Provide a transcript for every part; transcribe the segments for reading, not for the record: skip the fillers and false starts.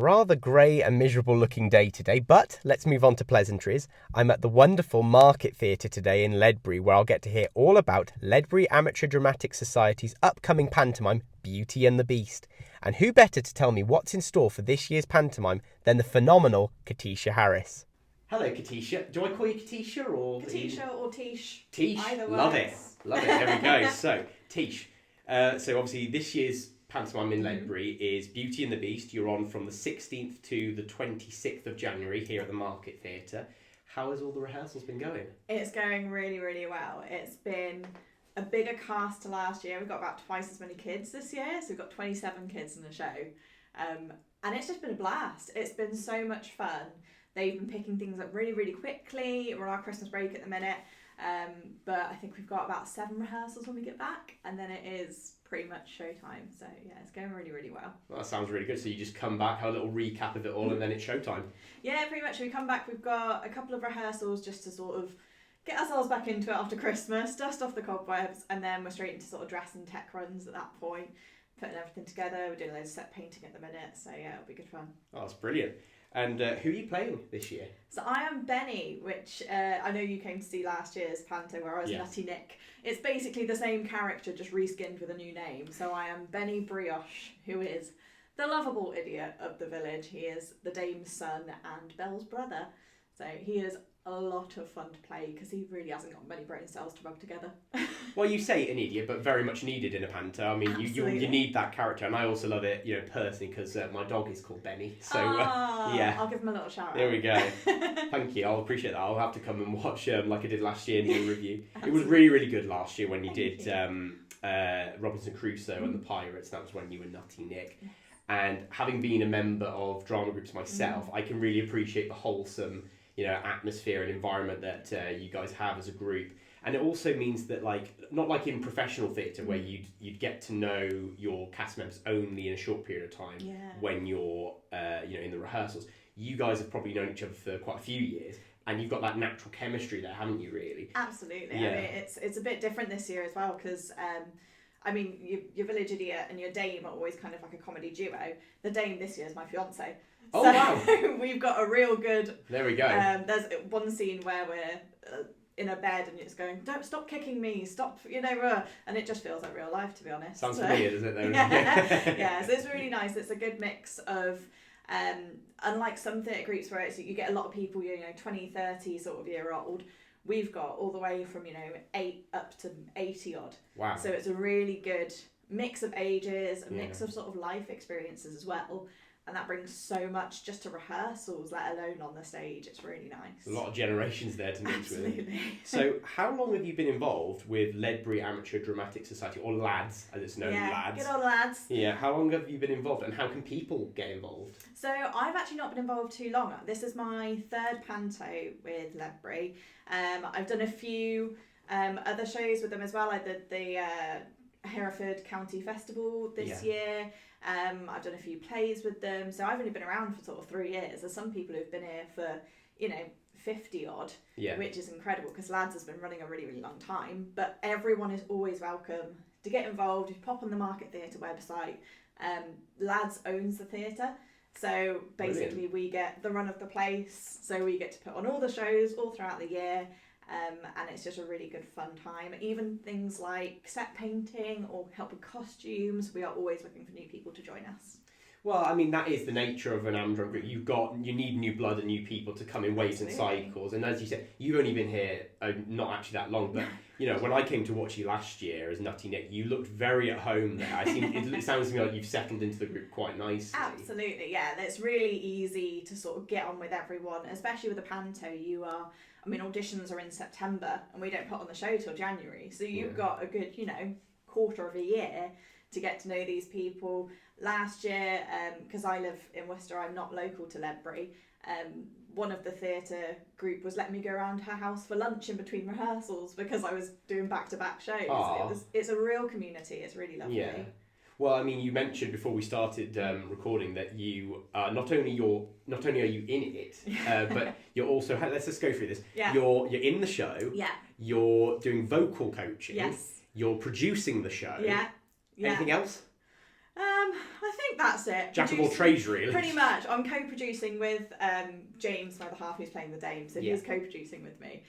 rather grey and miserable looking day today, but let's move on to pleasantries. I'm at the wonderful Market Theatre today in Ledbury, where I'll get to hear all about Ledbury Amateur Dramatic Society's upcoming pantomime, Beauty and the Beast. And who better to tell me what's in store for this year's pantomime than the phenomenal Katisha Harris. Hello, Katisha. Do I call you Katisha or... Katisha or Tish. Tish. Either Love works. it. Love it. There we go. So, Tish. So obviously this year's pantomime in Ledbury is Beauty and the Beast. You're on from the 16th to the 26th of January here at the Market Theatre. How has all the rehearsals been going? It's going really, really well. It's been a bigger cast to last year. We've got about twice as many kids this year. So we've got 27 kids in the show. And it's just been a blast. It's been so much fun. They've been picking things up really, really quickly. We're on our Christmas break at the minute. But I think we've got about 7 rehearsals when we get back. And then it is pretty much showtime. So yeah, it's going really, really well. Well, that sounds really good. So you just come back, have a little recap of it all, and then it's showtime. Yeah, pretty much. We come back, we've got a couple of rehearsals just to sort of get ourselves back into it after Christmas, dust off the cobwebs, and then we're straight into sort of dress and tech runs at that point, putting everything together. We're doing loads of set painting at the minute, so yeah, it'll be good fun. Oh, that's brilliant. And who are you playing this year? So I am Benny, which I know you came to see last year's Panto where I was Nutty Nick. It's basically the same character, just reskinned with a new name. So I am Benny Brioche, who is the lovable idiot of the village. He is the dame's son and Belle's brother. So he is a lot of fun to play because he really hasn't got many brain cells to rub together. Well, you say an idiot, but very much needed in a panto. I mean, you need that character, and I also love it, personally, because my dog is called Benny. So yeah, I'll give him a little shout out. There we go. Thank you. I'll appreciate that. I'll have to come and watch like I did last year and do a review. It was really, really good last year when you did Robinson Crusoe and the Pirates. That was when you were Nutty Nick. And having been a member of drama groups myself, I can really appreciate the wholesome atmosphere and environment that you guys have as a group. And it also means that, not like in professional theatre where you'd get to know your cast members only in a short period of time when you're in the rehearsals. You guys have probably known each other for quite a few years, and you've got that natural chemistry there, haven't you, really? Absolutely. Yeah. I mean, it's a bit different this year as well because your village idiot and your dame are always kind of like a comedy duo. The dame this year is my fiance. Oh, so wow. We've got a real good... There we go. There's one scene where we're in a bed and it's going, don't stop kicking me, stop, and it just feels like real life, to be honest. Sounds familiar, does it, though? Yeah, so it's really nice. It's a good mix of, unlike some theatre groups where you get a lot of people, 20, 30 sort of year old, we've got all the way from, 8 up to 80 odd. Wow. So it's a really good mix of ages, a mix of sort of life experiences as well. And that brings so much just to rehearsals, let alone on the stage. It's really nice. A lot of generations there to mix with. Absolutely. So how long have you been involved with Ledbury Amateur Dramatic Society, or LADS as it's known, LADS? Good old lads. Yeah, how long have you been involved and how can people get involved? So I've actually not been involved too long. This is my 3rd panto with Ledbury. I've done a few other shows with them as well. I did the Hereford County Festival this year. I've done a few plays with them, so I've only been around for sort of 3 years. There's some people who've been here for 50 odd, which is incredible because LADS has been running a really, really long time. But everyone is always welcome to get involved. You pop on the Market Theatre website. LADS owns the theatre, so basically we get the run of the place. So we get to put on all the shows all throughout the year. And it's just a really good fun time. Even things like set painting or help with costumes, we are always looking for new people to join us. Well, I mean, that is the nature of an Amdram group. You need new blood and new people to come in waves and cycles. And as you said, you've only been here not actually that long, but when I came to watch you last year as Nutty Nick, you looked very at home there. It sounds to me like you've settled into the group quite nicely. Absolutely, yeah. It's really easy to sort of get on with everyone, especially with a panto. Auditions are in September and we don't put on the show till January. So you've got a good, quarter of a year to get to know these people. Last year, because I live in Worcester, I'm not local to Ledbury, one of the theatre group was letting me go around her house for lunch in between rehearsals because I was doing back-to-back shows. It's a real community. It's really lovely. Yeah. Well, I mean, you mentioned before we started recording that you not only are you in it, but you're also. Let's just go through this. Yeah. You're in the show. Yeah. You're doing vocal coaching. Yes. You're producing the show. Yeah. Anything else? I think that's it. Jack of all trades, really. Pretty much. I'm co-producing with James, my other half, who's playing the dame, so he's co-producing with me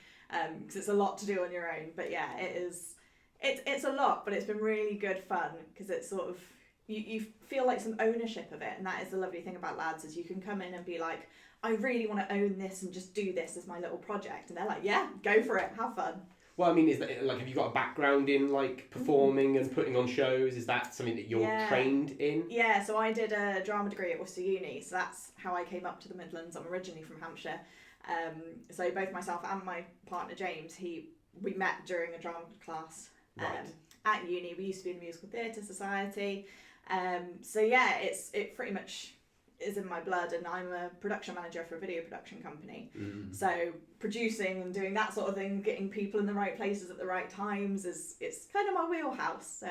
because it's a lot to do on your own. But yeah, it is. It's a lot, but it's been really good fun because it's sort of you feel like some ownership of it, and that is the lovely thing about lads is you can come in and be like, I really want to own this and just do this as my little project, and they're like, yeah, go for it, have fun. Well, I mean, is that like, have you got a background in like performing and putting on shows? Is that something that you're trained in? Yeah, so I did a drama degree at Worcester Uni, so that's how I came up to the Midlands. I'm originally from Hampshire, so both myself and my partner James, we met during a drama class at uni. We used to be in the Musical Theatre Society, so yeah, it pretty much is in my blood, and I'm a production manager for a video production company. So producing and doing that sort of thing, getting people in the right places at the right times it's kind of my wheelhouse. So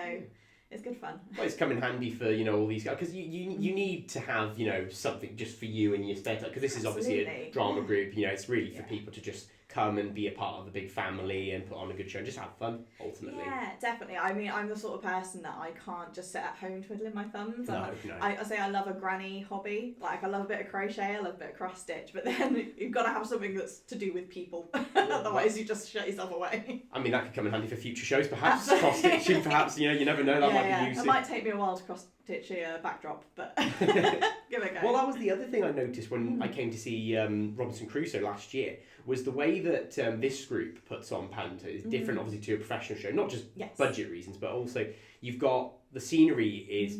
it's good fun. Well, it's come in handy for all these guys because you need to have something just for you in your spare time because this is obviously a drama group. It's really for people to just come and be a part of the big family and put on a good show and just have fun, ultimately. Yeah, definitely. I mean, I'm the sort of person that I can't just sit at home twiddling my thumbs. No. I say I love a granny hobby. Like, I love a bit of crochet, I love a bit of cross stitch, but then you've got to have something that's to do with people. Otherwise, you just shut yourself away. I mean, that could come in handy for future shows, perhaps. Cross stitching, perhaps. You never know. That might be useful. It might take me a while to cross stitch a backdrop, but give it a go. Well, that was the other thing I noticed when I came to see Robinson Crusoe last year, was the way that this group puts on Panto is different, obviously, to a professional show. Not just budget reasons, but also you've got the scenery is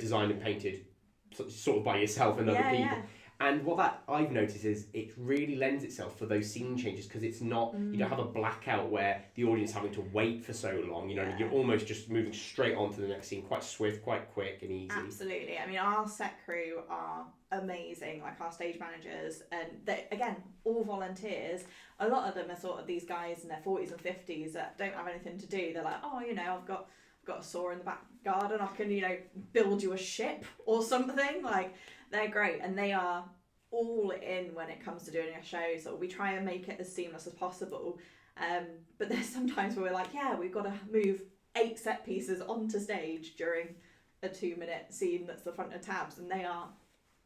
designed and painted sort of by yourself and other people. Yeah. And what that I've noticed is it really lends itself for those scene changes because it's not you don't have a blackout where the audience having to wait for so long. You're almost just moving straight on to the next scene, quite swift, quite quick and easy. Absolutely. I mean, our set crew are amazing, like our stage managers, and they, again, all volunteers. A lot of them are sort of these guys in their 40s and 50s that don't have anything to do. They're like, I've got a saw in the back garden, I can build you a ship or something. Like, they're great, and they are all in when it comes to doing a show, so we try and make it as seamless as possible, but there's sometimes where we're like, we've got to move 8 set pieces onto stage during a 2-minute scene that's the front of tabs, and they are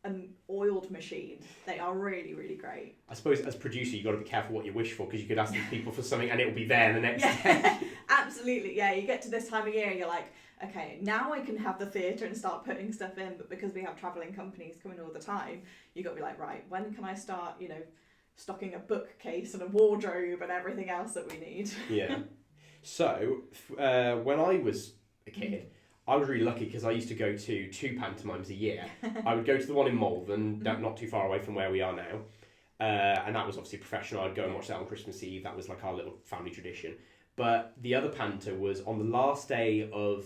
an oiled machine. They are really, really great. I suppose as producer, you've got to be careful what you wish for, because you could ask these people for something and it'll be there the next day. Absolutely, yeah. You get to this time of year and you're like, okay, now I can have the theatre and start putting stuff in, but because we have travelling companies coming all the time, you've got to be like, right, when can I start, stocking a bookcase and a wardrobe and everything else that we need? Yeah. So, when I was a kid, I was really lucky because I used to go to 2 pantomimes a year. I would go to the one in Malvern, not too far away from where we are now. And that was obviously professional. I'd go and watch that on Christmas Eve. That was like our little family tradition. But the other panto was on the last day of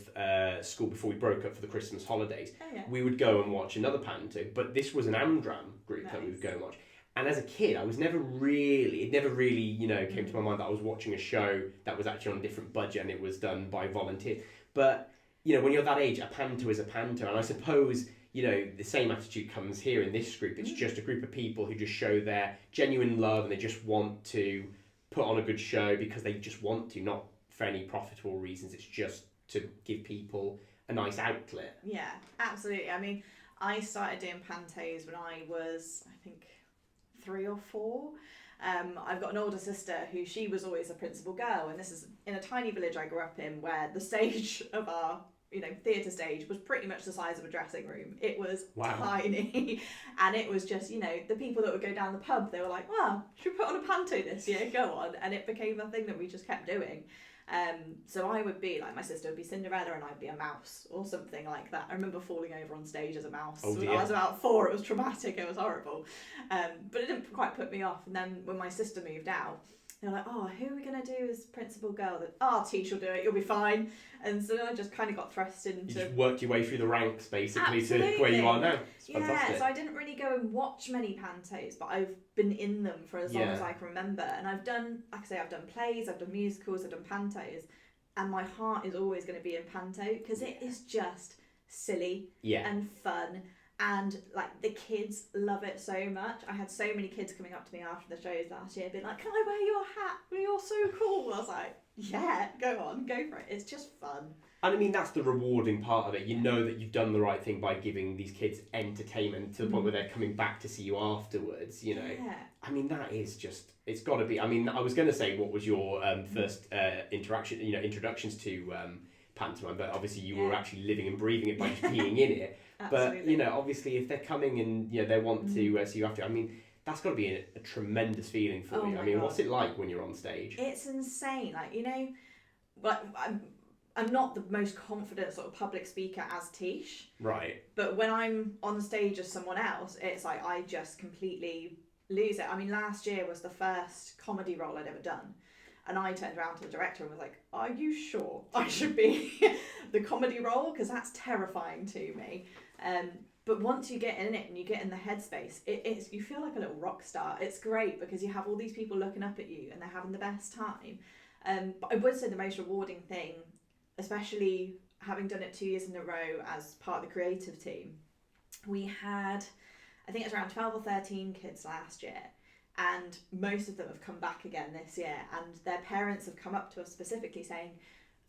school before we broke up for the Christmas holidays. Oh, yeah. We would go and watch another panto. But this was an Amdram group that we would go and watch. And as a kid, it never really, came to my mind that I was watching a show that was actually on a different budget and it was done by volunteers. But when you're that age, a panto is a panto. And I suppose, the same attitude comes here in this group. It's just a group of people who just show their genuine love and they just want to put on a good show because they just want to, not for any profitable reasons. It's just to give people a nice outlet. Yeah, absolutely. I mean, I started doing pantos when I was, I think, 3 or 4. I've got an older sister who she was always a principal girl, and this is in a tiny village I grew up in where the stage of our theatre stage was pretty much the size of a dressing room. It was tiny, and it was just the people that would go down the pub, they were like, wow, should we put on a panto this year? Go on. And it became a thing that we just kept doing. So I would be like, my sister would be Cinderella and I'd be a mouse or something like that. I remember falling over on stage as a mouse when I was about 4. It was traumatic, it was horrible, but it didn't quite put me off. And then when my sister moved out, they were like, oh, who are we going to do as principal girl? Tish will do it, you'll be fine. And so I just kind of got thrust into... You just worked your way through the ranks, basically, to where you are now. It's fantastic. Yeah, so I didn't really go and watch many pantos, but I've been in them for as long as I can remember. And I've done, like I say, I've done plays, I've done musicals, I've done pantos. And my heart is always going to be in panto, because it is just silly and fun. And like the kids love it so much. I had so many kids coming up to me after the shows last year being like, can I wear your hat? You're so cool. I was like, yeah, go on, go for it. It's just fun. And I mean, that's the rewarding part of it. You know that you've done the right thing by giving these kids entertainment to the point where they're coming back to see you afterwards, you know. Yeah. I mean, that is just, it's got to be. I mean, I was going to say, what was your first introductions to pantomime, but obviously you were actually living and breathing it by just being in it. But, you know, obviously if they're coming and, you know, they want to see you after, I mean, that's got to be a tremendous feeling for you. I mean, what's it like when you're on stage? It's insane. Like, you know, like I'm not the most confident sort of public speaker as Tish. Right. But when I'm on stage as someone else, it's like I just completely lose it. I mean, last year was the first comedy role I'd ever done. And I turned around to the director and was like, are you sure I should be the comedy role? Because that's terrifying to me. But once you get in it and you get in the headspace, it's you feel like a little rock star. It's great because you have all these people looking up at you and they're having the best time. But I would say the most rewarding thing, especially having done it 2 years in a row as part of the creative team, we had, I think it was around 12 or 13 kids last year, and most of them have come back again this year, and their parents have come up to us specifically saying,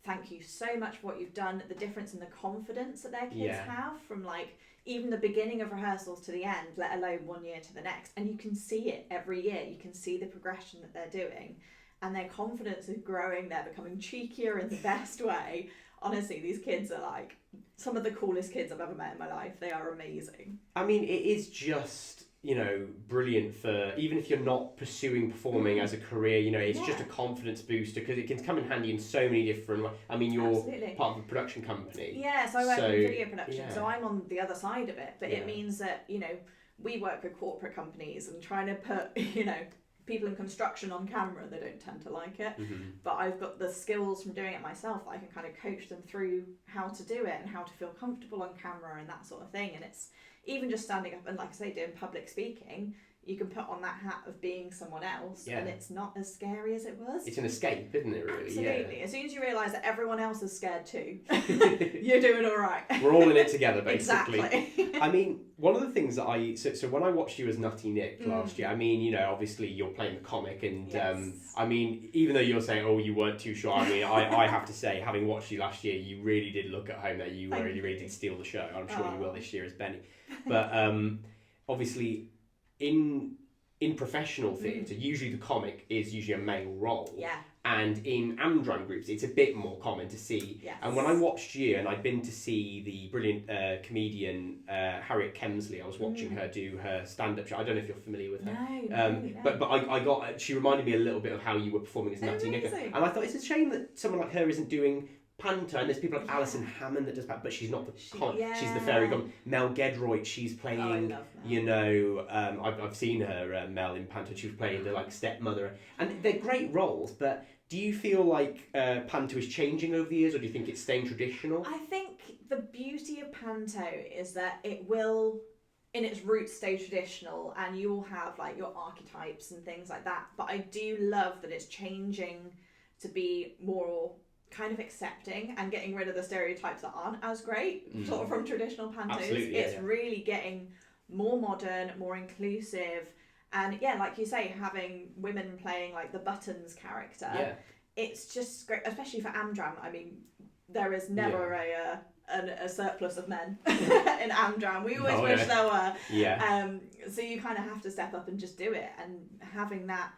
thank you so much for what you've done, the difference in the confidence that their kids have from like even the beginning of rehearsals to the end, let alone 1 year to the next. And you can see it every year. You can see the progression that they're doing, and their confidence is growing. They're becoming cheekier in the best way. Honestly, these kids are like some of the coolest kids I've ever met in my life. They are amazing. I mean, it is just, you know, brilliant for, even if you're not pursuing performing as a career, you know, it's just a confidence booster because it can come in handy in so many different ways. I mean, you're part of a production company. Yeah, so I work in video production, so I'm on the other side of it. But it means that, you know, we work with corporate companies and trying to put, you know, people in construction on camera, they don't tend to like it. But I've got the skills from doing it myself that I can kind of coach them through how to do it and how to feel comfortable on camera and that sort of thing. And it's even just standing up and, like I say, doing public speaking, you can put on that hat of being someone else and it's not as scary as it was. It's an escape, isn't it, really? Absolutely. Yeah. As soon as you realise that everyone else is scared too, you're doing all right. We're all in it together, basically. Exactly. I mean, one of the things that so when I watched you as Nutty Nick last year, I mean, you know, obviously you're playing the comic and I mean, even though you're saying, oh, you weren't too sure, I mean, I have to say, having watched you last year, you really did look at home that you really did steal the show. I'm sure you will this year as Benny. But obviously, in professional theatre, usually the comic is usually a male role. Yeah. And in Amdram groups, it's a bit more common to see. Yes. And when I watched you, and I'd been to see the brilliant comedian Harriet Kemsley, I was watching her do her stand-up show. I don't know if you're familiar with her. No. But I got, she reminded me a little bit of how you were performing as Nutty Nick. And I thought, it's a shame that someone like her isn't doing Panto, and there's people like Alison Hammond that does that, but she's not the she's the fairy godmother. Mel Gedroyd, she's playing, you know, I've seen her, Mel, in Panto. She was playing the like stepmother, and they're great roles. But do you feel like Panto is changing over the years, or do you think it's staying traditional? I think the beauty of Panto is that it will, in its roots, stay traditional, and you will have like your archetypes and things like that. But I do love that it's changing to be more kind of accepting and getting rid of the stereotypes that aren't as great sort of from traditional pantos. It's really getting more modern, more inclusive, and like you say, having women playing like the Buttons character, it's just great, especially for Amdram. I mean, there is never a surplus of men in Amdram. We always wish there were. So you kind of have to step up and just do it, and having that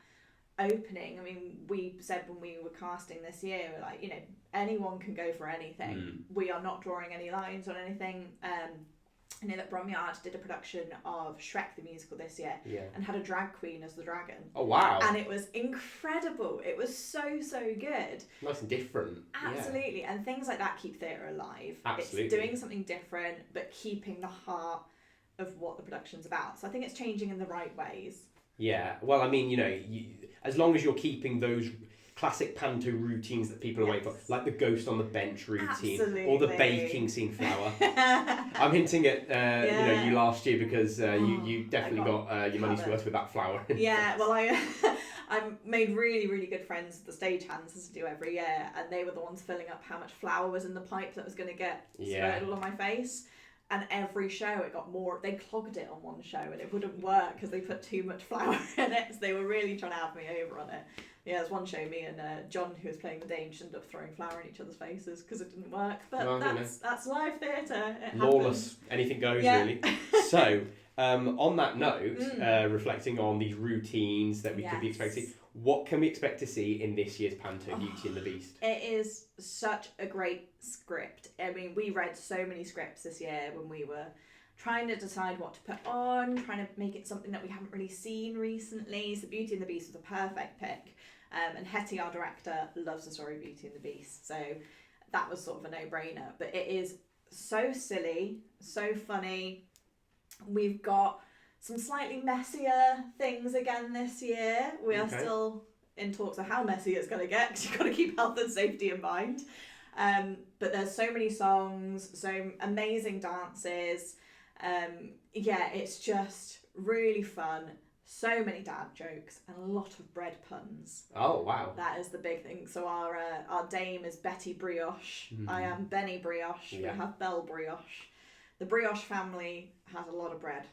opening. I mean, we said when we were casting this year, we're like, you know, anyone can go for anything. We are not drawing any lines on anything. I know that Bromyard did a production of Shrek the musical this year and had a drag queen as the dragon. Oh wow. And it was incredible. It was so good. Nice and different. Absolutely. And things like that keep theatre alive. Absolutely. It's doing something different but keeping the heart of what the production's about. So I think it's changing in the right ways. Yeah, well, I mean, you know, as long as you're keeping those classic Panto routines that people are waiting for, like the ghost on the bench routine, or the baking scene flower. I'm hinting at you know, you last year because you definitely got your money's worth with that flower. Yeah, well, I made really good friends with the stagehands, as I do every year, and they were the ones filling up how much flour was in the pipe that was going to get squirted all on my face. and every show it got more. They clogged it on one show and it wouldn't work because they put too much flour in it. So they were really trying to have me over on it. Yeah, there's one show, me and John, who was playing the Dane, ended up throwing flour in each other's faces because it didn't work. But Well, that's live theatre. Lawless, anything goes really. So, on that note, reflecting on these routines that we could be expecting, what can we expect to see in this year's Panto Beauty and the Beast? It is such a great script. I mean, we read so many scripts this year when we were trying to decide what to put on, trying to make it something that we haven't really seen recently. So Beauty and the Beast was a perfect pick. And Hetty, our director, loves the story of Beauty and the Beast. So that was sort of a no-brainer. But it is so silly, so funny. We've got some slightly messier things again this year. We are still in talks of how messy it's going to get because you've got to keep health and safety in mind. But there's so many songs, so amazing dances. It's just really fun. So many dad jokes and a lot of bread puns. Oh, wow. That is the big thing. So our dame is Betty Brioche. I am Benny Brioche. We have Belle Brioche. The Brioche family has a lot of bread.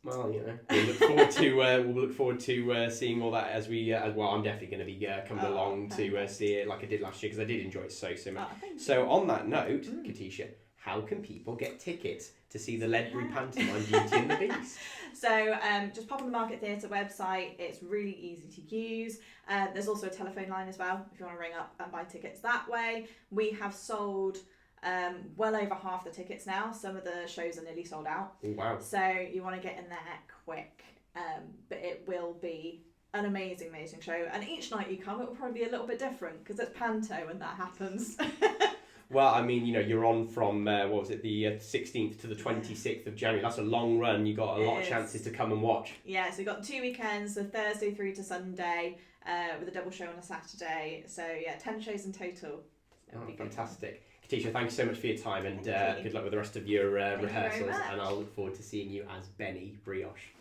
Well, we'll look forward to seeing all that as we well. I'm definitely going to be coming along to see it like I did last year because I did enjoy it so much. So on that note, Katisha, how can people get tickets to see the Ledbury pantomime Beauty and the Beast? So just pop on the Market Theatre website. It's really easy to use. There's also a telephone line as well if you want to ring up and buy tickets that way. We have sold well over half the tickets now. Some of the shows are nearly sold out. Oh, wow. So you want to get in there quick. But it will be an amazing show. And each night you come, it will probably be a little bit different because it's Panto when that happens. Well, I mean, you're on from, the 16th to the 26th of January. That's a long run. You've got a lot of chances to come and watch. Yeah, so we've got 2 weekends, so Thursday through to Sunday, with a double show on a Saturday. So, 10 shows in total. Fantastic. Katisha, thank you so much for your time and good luck with the rest of your rehearsals. And I'll look forward to seeing you as Benny Brioche.